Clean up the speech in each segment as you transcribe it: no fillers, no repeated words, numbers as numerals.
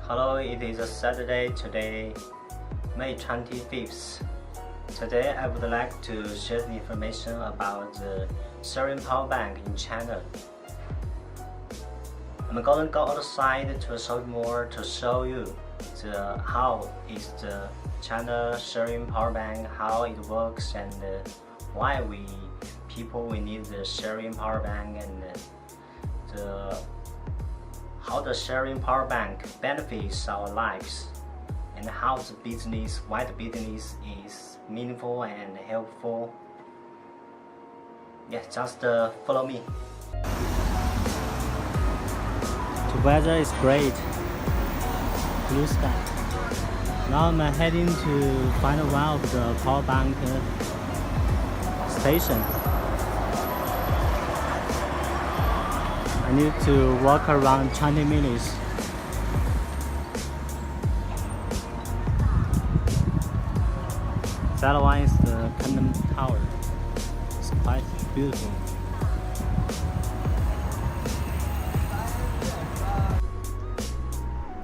Hello, it is a Saturday today, May 25th. Today I would like to share the information about the sharing power bank in China. I'm going to go outside to a shopping mall to show you how is the China sharing power bank, how it works, and why we need the sharing power bank, and how the sharing power bank benefits our lives, and how why the business is meaningful and helpful. Yeah, just follow me. The weather is great, blue sky. Now I'm heading to find one of the power bank station. I need to walk around 20 minutes. That one is the Canon tower. It's quite beautiful.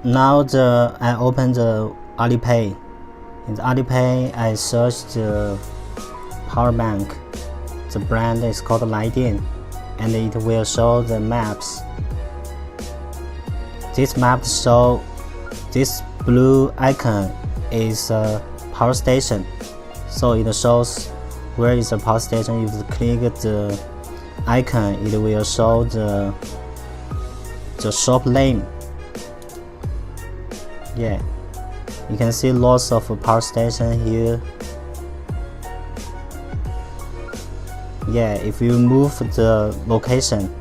Now I open the Alipay. In the Alipay, I search the power bank. The brand is called Lidian, and it will show the maps. This map show this blue icon is a power station, so it shows where is the power station. If you click the icon, it will show the shop name. Yeah, you can see lots of power station here. Yeah, if you move the location,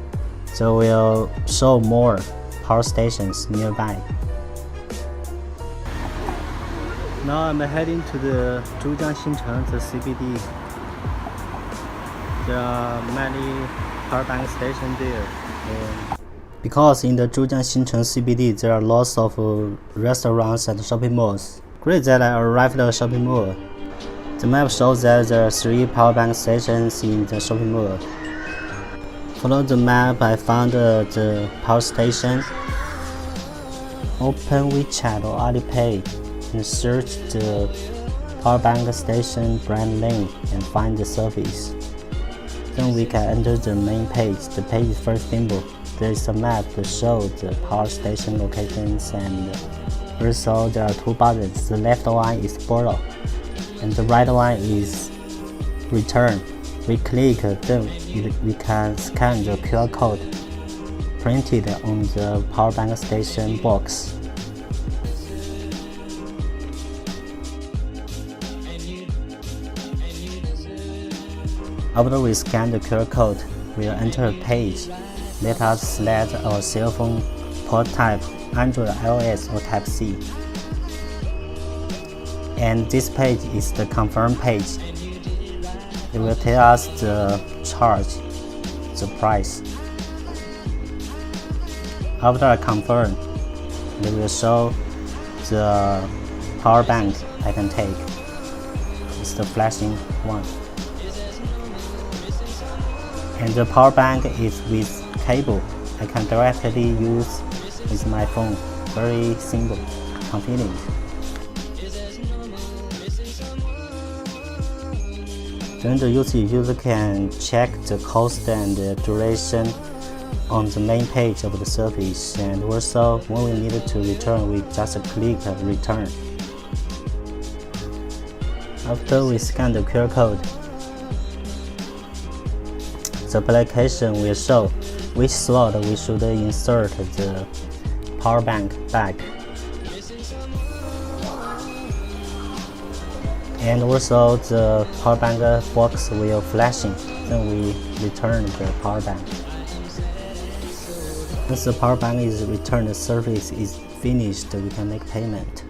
it will show more power stations nearby. Now I'm heading to the Zhujiang the CBD. There are many power bank stations there. Because in the Zhujiang CBD there are lots of restaurants and shopping malls. Great that I arrived at the shopping mall. The map shows that there are 3 power bank stations in the shopping mall. Follow the map, I found the power station. Open WeChat or Alipay and search the power bank station brand name and find the service. Then we can enter the main page. The page is first symbol. There is a map to show the power station locations, and also there are 2 buttons. The left one is borrow and the right one is return. We click, then we can scan the QR code printed on the power bank station box. After we scan the QR code, we'll enter a page. Let us select our cell phone port type, Android, iOS, or Type-C. And this page is the confirm page. It will tell us the charge, the price. After I confirm, it will show the power bank I can take. It's the flashing one. And the power bank is with cable. I can directly use with my phone. Very simple, convenient. During the usage, user can check the cost and the duration on the main page of the service, and also when we need to return, we just click return. After we scan the QR code, the application will show which slot we should insert the power bank back. And also the power bank box will flashing, then we return the power bank. Once the power bank is returned, the service is finished, we can make payment.